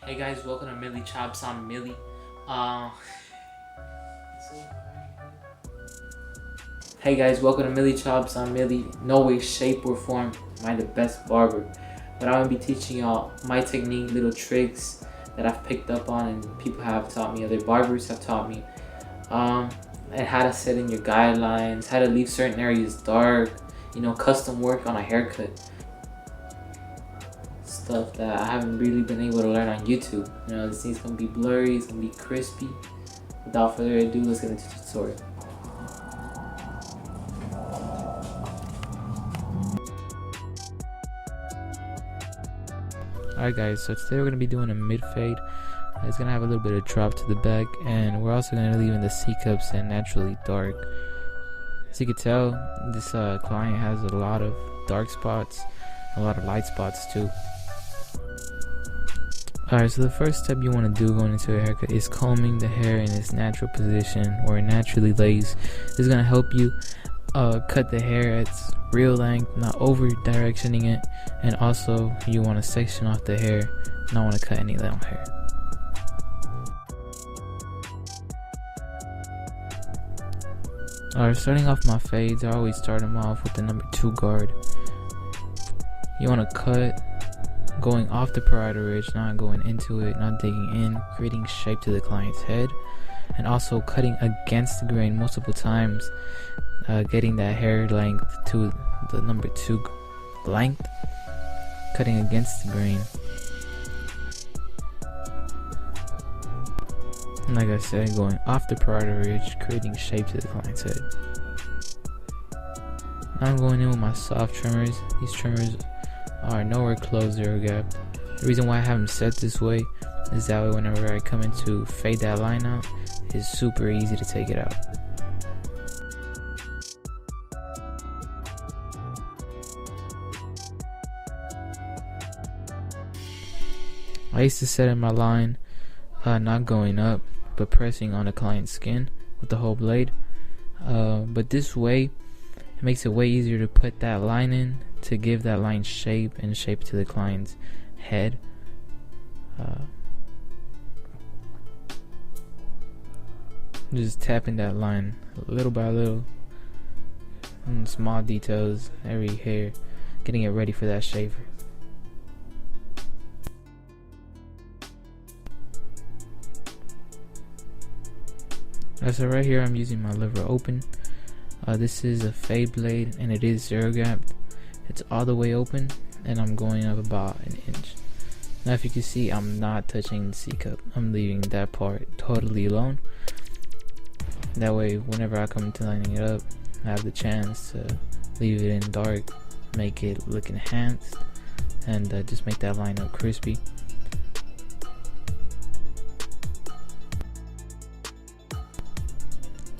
Hey guys, welcome to Millie Chops. I'm Millie. Hey guys, welcome to Millie Chops. I'm Millie. No way, shape, or form am I the best barber, but I'm gonna be teaching y'all my technique, little tricks that I've picked up on, and people have taught me, other barbers have taught me, and how to set in your guidelines, how to leave certain areas dark, custom work on a haircut. Stuff that I haven't really been able to learn on YouTube. This thing's gonna be blurry, it's gonna be crispy. Without further ado, let's get into the tutorial. Alright guys, so today we're going to be doing a mid fade. It's going to have a little bit of drop to the back, and we're also going to leave in the C-cups and naturally dark. As you can tell, this client has a lot of dark spots, a lot of light spots too. Alright, so the first step you want to do going into a haircut is combing the hair in its natural position where it naturally lays. This is going to help you cut the hair at its real length, not over directioning it, and also you want to section off the hair, not want to cut any long hair. Alright, starting off my fades, I always start them off with the number 2 guard. You want to cut going off the parietal ridge, not going into it, not digging in, creating shape to the client's head, and also cutting against the grain multiple times, getting that hair length to the number 2 length, cutting against the grain. And like I said, going off the parietal ridge, creating shape to the client's head. Now I'm going in with my soft trimmers. These trimmers are nowhere close zero gap. The reason why I have them set this way is that way whenever I come in to fade that line out, it's super easy to take it out. I used to set in my line not going up but pressing on the client's skin with the whole blade, but this way it makes it way easier to put that line in to give that line shape and shape to the client's head. Just tapping that line little by little, and small details, every hair, getting it ready for that shaver. So right here I'm using my lever open. This is a fade blade and it is zero gapped. It's all the way open and I'm going up about an inch. Now if you can see, I'm not touching the C-cup. I'm leaving that part totally alone. That way whenever I come to lining it up, I have the chance to leave it in dark, make it look enhanced, and just make that line up crispy.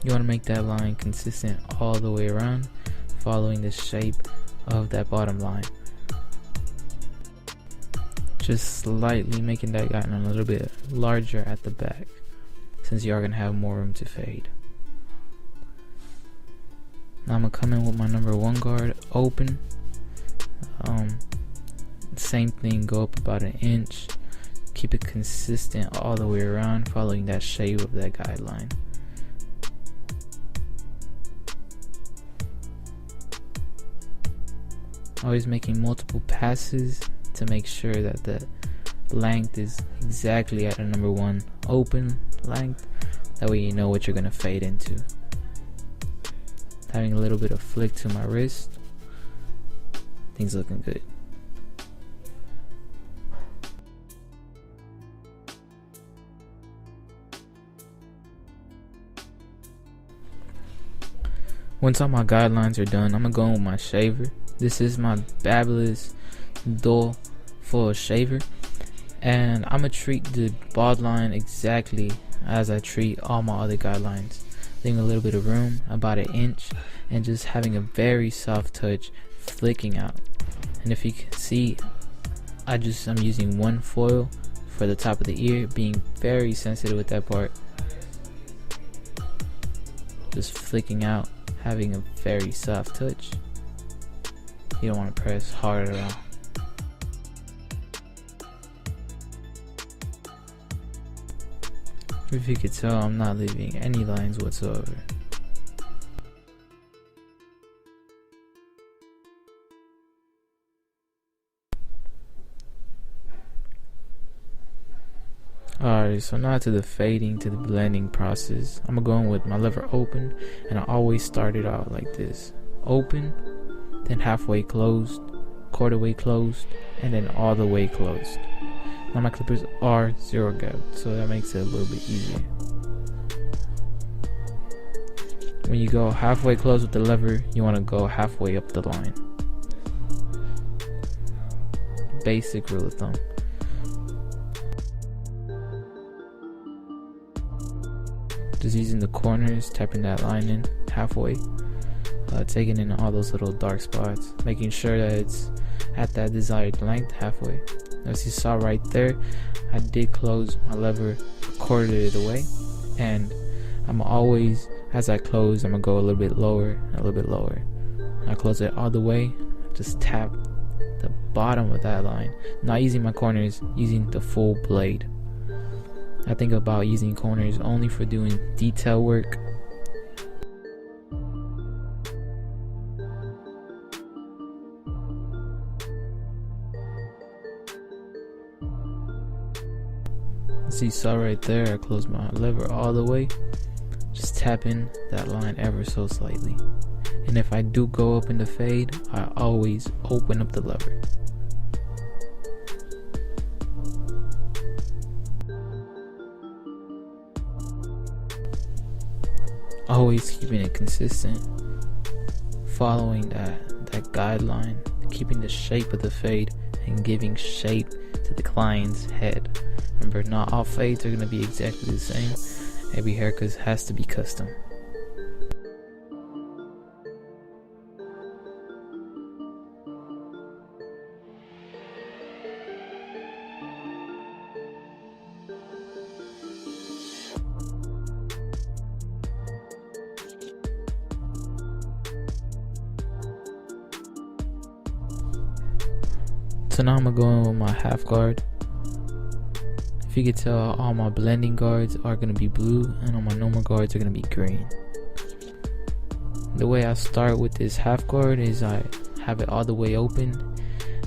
You want to make that line consistent all the way around, following the shape of that bottom line. Just slightly making that guideline a little bit larger at the back, since you are going to have more room to fade. Now I'm going to come in with my number 1 guard open. Same thing, go up about an inch. Keep it consistent all the way around, following that shape of that guideline. Always making multiple passes to make sure that the length is exactly at a number 1 open length. That way you know what you're going to fade into. Having a little bit of flick to my wrist. Things looking good. Once all my guidelines are done, I'm going to go in with my shaver. This is my Babyless dual full shaver, and I'm going to treat the bald line exactly as I treat all my other guidelines, leaving a little bit of room, about an inch, and just having a very soft touch flicking out. And if you can see, I'm using 1 foil for the top of the ear, being very sensitive with that part, just flicking out, having a very soft touch. You don't want to press hard at all. If you could tell, I'm not leaving any lines whatsoever. Alright, so now to the fading, to the blending process. I'm going with my lever open, and I always start it out like this. Open, then halfway closed, quarter way closed, and then all the way closed. Now my clippers are 0 gap, so that makes it a little bit easier. When you go halfway closed with the lever, you want to go halfway up the line. Basic rule of thumb. Just using the corners, tapping that line in halfway, taking in all those little dark spots, making sure that it's at that desired length halfway. As you saw right there, I did close my lever a quarter of the way, and I'm always, as I close, I'm gonna go a little bit lower and a little bit lower. When I close it all the way, just tap the bottom of that line, not using my corners, using the full blade. I think about using corners only for doing detail work. As you saw right there, I closed my lever all the way, just tapping that line ever so slightly. And if I do go up in the fade, I always open up the lever. Always keeping it consistent, following that guideline, keeping the shape of the fade and giving shape to the client's head. Remember, not all fades are going to be exactly the same. Every haircut has to be custom. So now I'm gonna go in with my half guard. If you could tell, all my blending guards are gonna be blue and all my normal guards are gonna be green. The way I start with this half guard is I have it all the way open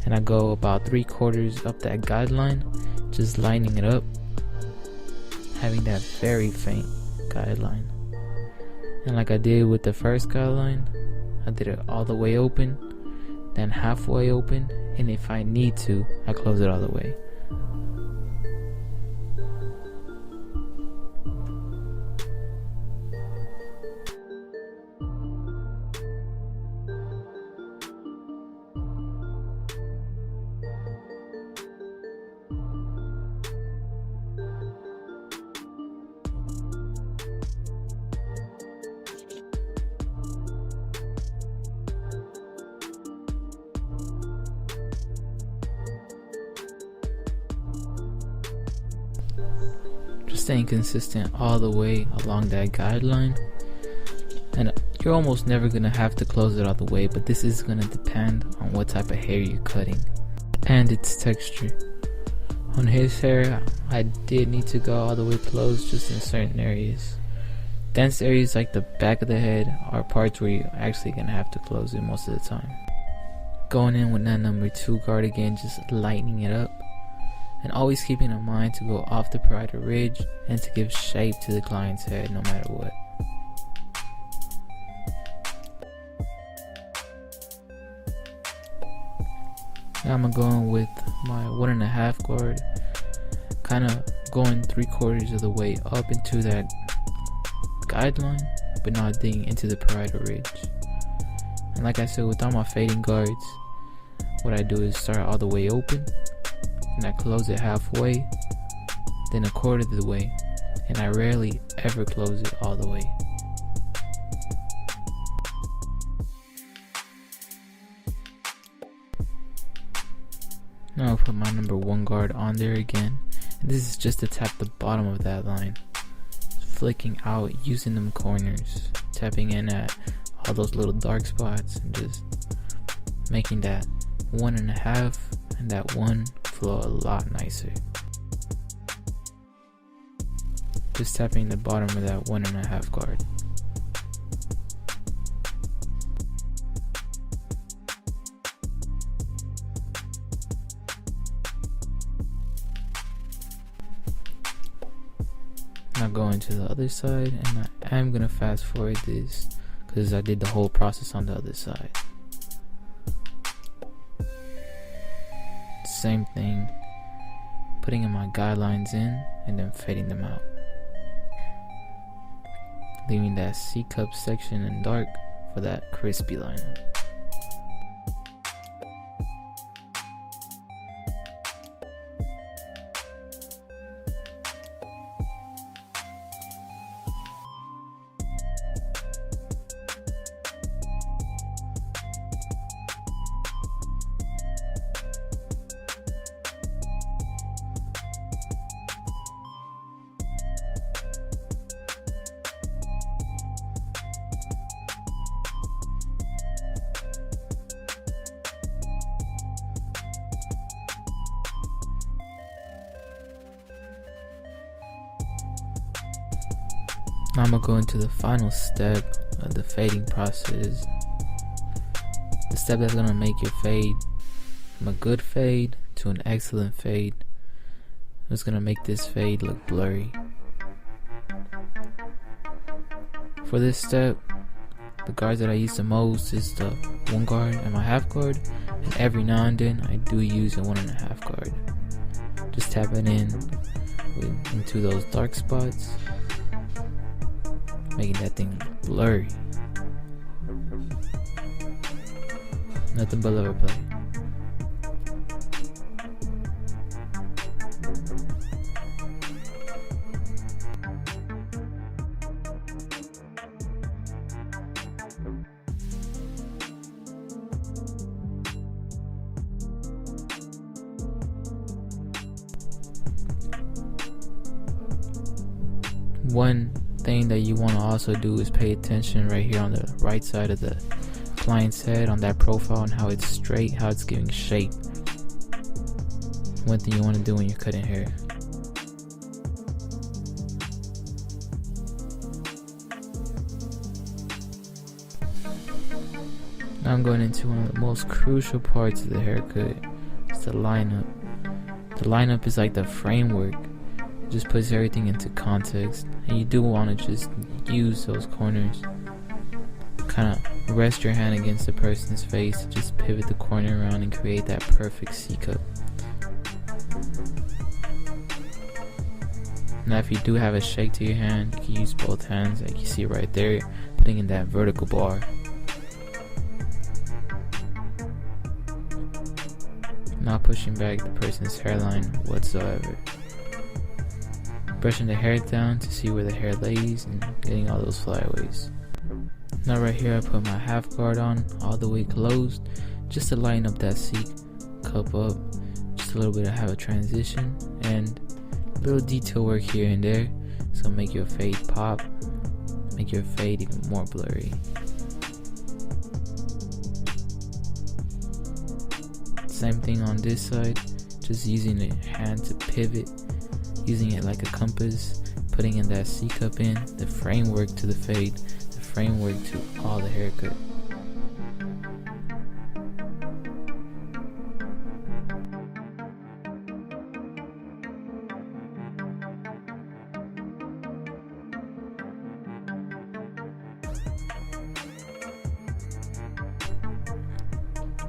and I go about 3/4 up that guideline, just lining it up, having that very faint guideline. And like I did with the first guideline, I did it all the way open, then halfway open, and if I need to, I close it all the way. Just staying consistent all the way along that guideline, and you're almost never gonna have to close it all the way, but this is gonna depend on what type of hair you're cutting and its texture. On his hair, I did need to go all the way closed just in certain areas. Dense areas like the back of the head are parts where you're actually gonna have to close it most of the time. Going in with that number 2 guard again, just lightening it up. And always keeping in mind to go off the parietal ridge and to give shape to the client's head no matter what. Now I'm going with my 1.5 guard, kind of going 3/4 of the way up into that guideline, but not digging into the parietal ridge. And like I said, with all my fading guards, what I do is start all the way open, and I close it halfway, then 1/4 of the way, and I rarely ever close it all the way. Now I'll put my number 1 guard on there again, and this is just to tap the bottom of that line, flicking out using them corners, tapping in at all those little dark spots, and just making that 1.5 and that 1 flow a lot nicer. just tapping the bottom of that 1.5 guard. Now going to the other side, and I am gonna fast forward this because I did the whole process on the other side. Same thing, putting in my guidelines in and then fading them out, leaving that C cup section in dark for that crispy lineup. Now I'm gonna go into the final step of the fading process. The step that's gonna make your fade from a good fade to an excellent fade. It's gonna make this fade look blurry. For this step, the guards that I use the most is the 1 guard and my half guard, and every now and then I do use a 1.5 guard. Just tapping into those dark spots, making that thing blurry. Nothing but love play. One thing that you want to also do is pay attention right here on the right side of the client's head on that profile and how it's straight, how it's giving shape. One thing you want to do when you're cutting hair. Now I'm going into one of the most crucial parts of the haircut. It's the lineup. The lineup is like the framework. It just puts everything into context, and you do want to just use those corners. Kind of rest your hand against the person's face, just pivot the corner around and create that perfect C cut. Now if you do have a shake to your hand, you can use both hands like you see right there, putting in that vertical bar. Not pushing back the person's hairline whatsoever. Brushing the hair down to see where the hair lays and getting all those flyaways. Now right here I put my half guard on all the way closed just to line up that C cup up. Just a little bit of have a transition and a little detail work here and there. So make your fade pop, make your fade even more blurry. Same thing on this side, just using the hand to pivot, using it like a compass, putting in that C cup in, the framework to the fade, the framework to all the haircut.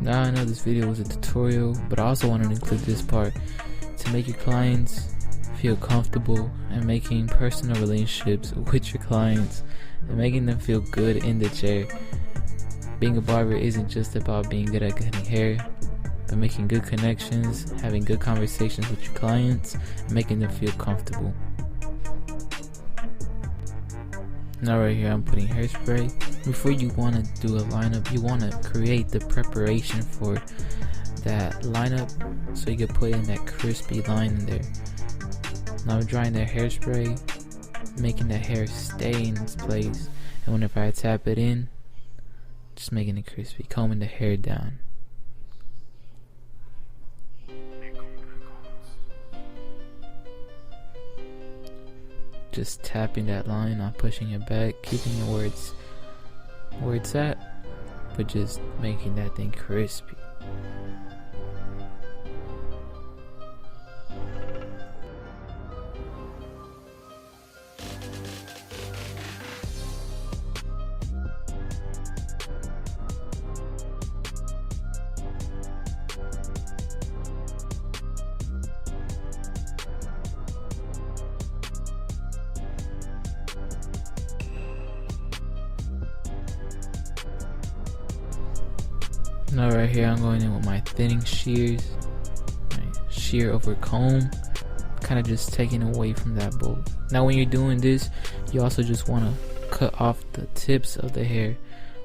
Now I know this video was a tutorial, but I also wanted to include this part to make your clients feel comfortable and making personal relationships with your clients and making them feel good in the chair. Being a barber isn't just about being good at cutting hair, but making good connections, having good conversations with your clients, and making them feel comfortable. Now right here I'm putting hairspray. Before you want to do a lineup, you want to create the preparation for that lineup so you can put in that crispy line in there. Now I'm drying that hairspray, making the hair stay in its place, and whenever I tap it in, just making it crispy, combing the hair down. just tapping that line, not pushing it back, keeping it where it's at, but just making that thing crispy. Now right here I'm going in with my thinning shears, my shear over comb, kind of just taking away from that bolt. Now when you're doing this, you also just want to cut off the tips of the hair,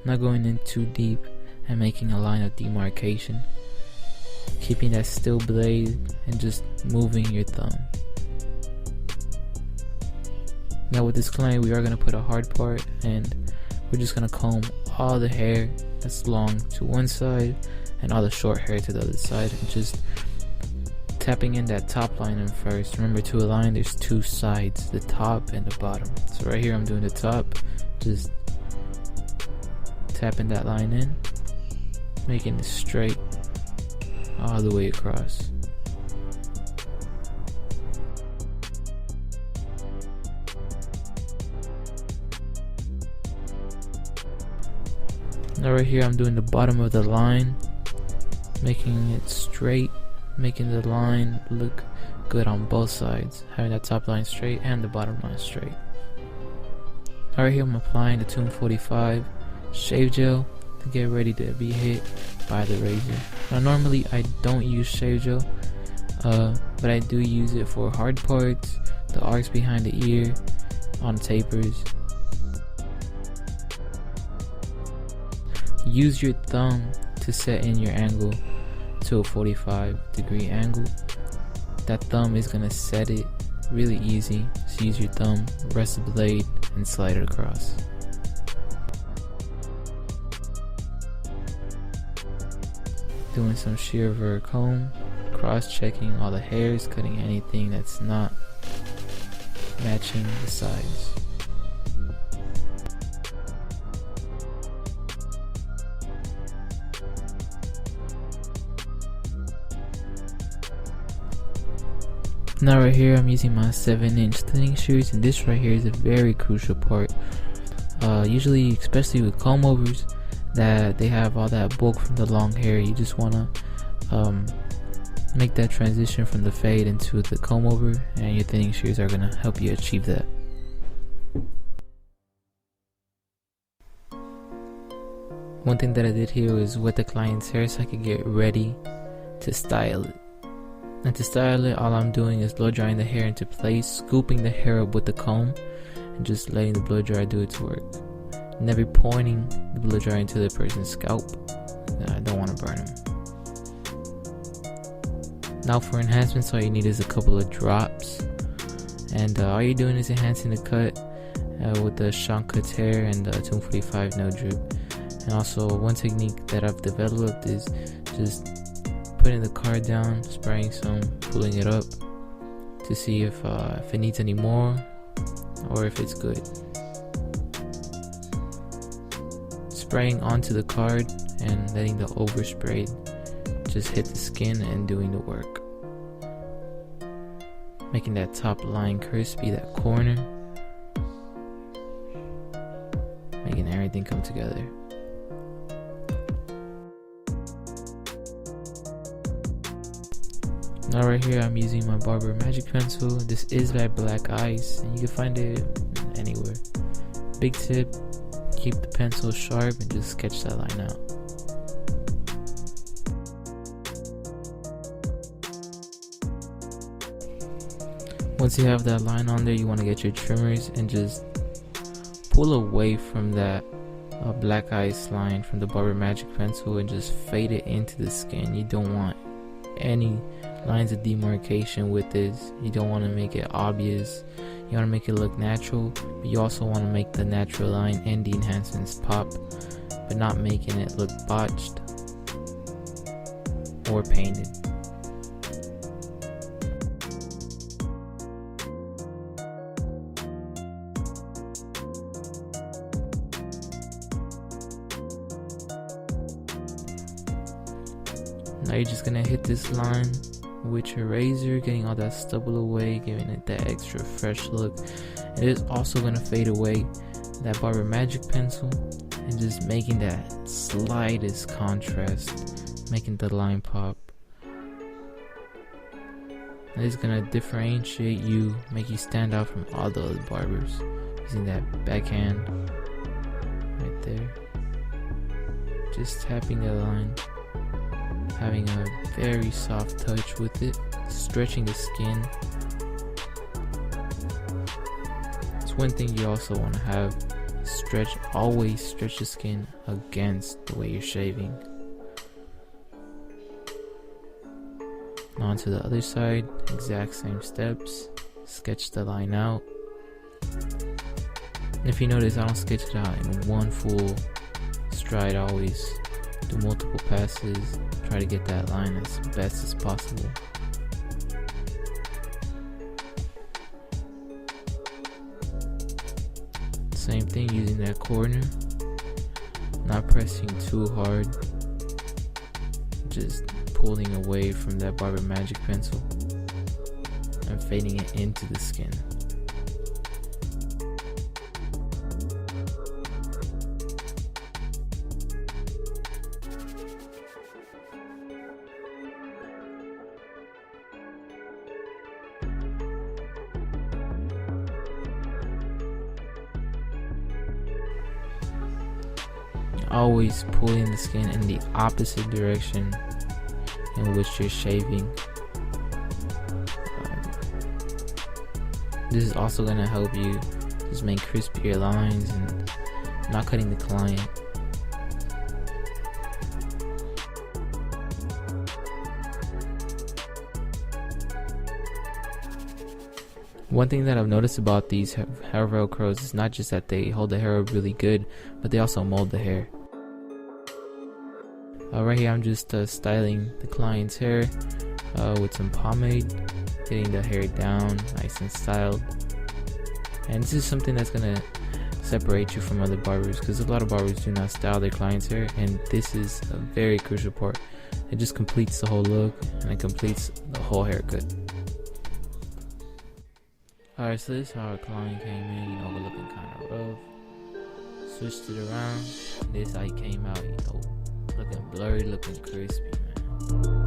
not going in too deep and making a line of demarcation, keeping that still blade and just moving your thumb. Now with this client we are going to put a hard part, and we're just going to comb all the hair that's long to one side and all the short hair to the other side, and just tapping in that top line in first. Remember, to a line there's two sides, the top and the bottom. So right here I'm doing the top, just tapping that line in, making it straight all the way across. Now right here I'm doing the bottom of the line, making it straight, making the line look good on both sides, having that top line straight and the bottom line straight. Right here I'm applying the 245 shave gel to get ready to be hit by the razor. Now normally I don't use shave gel, but I do use it for hard parts, the arcs behind the ear, on tapers. Use your thumb to set in your angle to a 45-degree angle. That thumb is going to set it really easy. So use your thumb, rest the blade, and slide it across. Doing some shear over comb, cross-checking all the hairs, cutting anything that's not matching the sides. Now right here I'm using my 7-inch thinning shears, and this right here is a very crucial part. Usually, especially with comb overs, that they have all that bulk from the long hair, you just want to make that transition from the fade into the comb over, and your thinning shears are going to help you achieve that. One thing that I did here was wet the client's hair so I could get ready to style it. And to style it, all I'm doing is blow drying the hair into place, scooping the hair up with the comb, and just letting the blow dryer do its work. Never pointing the blow dryer into the person's scalp. I don't want to burn them. Now for enhancements, all you need is a couple of drops, and all you're doing is enhancing the cut with the Shankut's hair and the 245 no drip. And also one technique that I've developed is just putting the card down, spraying some, pulling it up to see if it needs any more or if it's good. Spraying onto the card and letting the overspray just hit the skin and doing the work. Making that top line crispy, that corner. Making everything come together. Now right here I'm using my Barber Magic Pencil. This is by Black Ice, and you can find it anywhere. Big tip, keep the pencil sharp and just sketch that line out. Once you have that line on there, you want to get your trimmers and just pull away from that Black Ice line from the Barber Magic Pencil and just fade it into the skin. You don't want any lines of demarcation with this. You don't want to make it obvious. You want to make it look natural, but you also want to make the natural line and the enhancements pop, but not making it look botched or painted. Now you're just gonna hit this line with your razor, getting all that stubble away, giving it that extra fresh look. It is also gonna fade away that Barber Magic pencil and just making that slightest contrast, making the line pop. And it's gonna differentiate you, make you stand out from all the other barbers, using that backhand right there, just tapping the line, having a very soft touch with it, stretching the skin. It's one thing you also want to have, always stretch the skin against the way you're shaving. Now onto the other side, exact same steps, sketch the line out. And if you notice, I don't sketch it out in one full stride, I always do multiple passes, try to get that line as best as possible. Same thing, using that corner, not pressing too hard, just pulling away from that Barber Magic pencil and fading it into the skin. Always pulling the skin in the opposite direction in which you're shaving. This is also going to help you just make crispier lines and not cutting the client. One thing that I've noticed about these hair velcros is not just that they hold the hair up really good, but they also mold the hair. Right here I'm just styling the client's hair with some pomade, getting the hair down nice and styled. And this is something that's gonna separate you from other barbers, because a lot of barbers do not style their client's hair, and this is a very crucial part. It just completes the whole look and it completes the whole haircut. Alright, so this is how our client came in, we're looking kind of rough. Switched it around, this how he came out, looking blurry, looking crispy, man.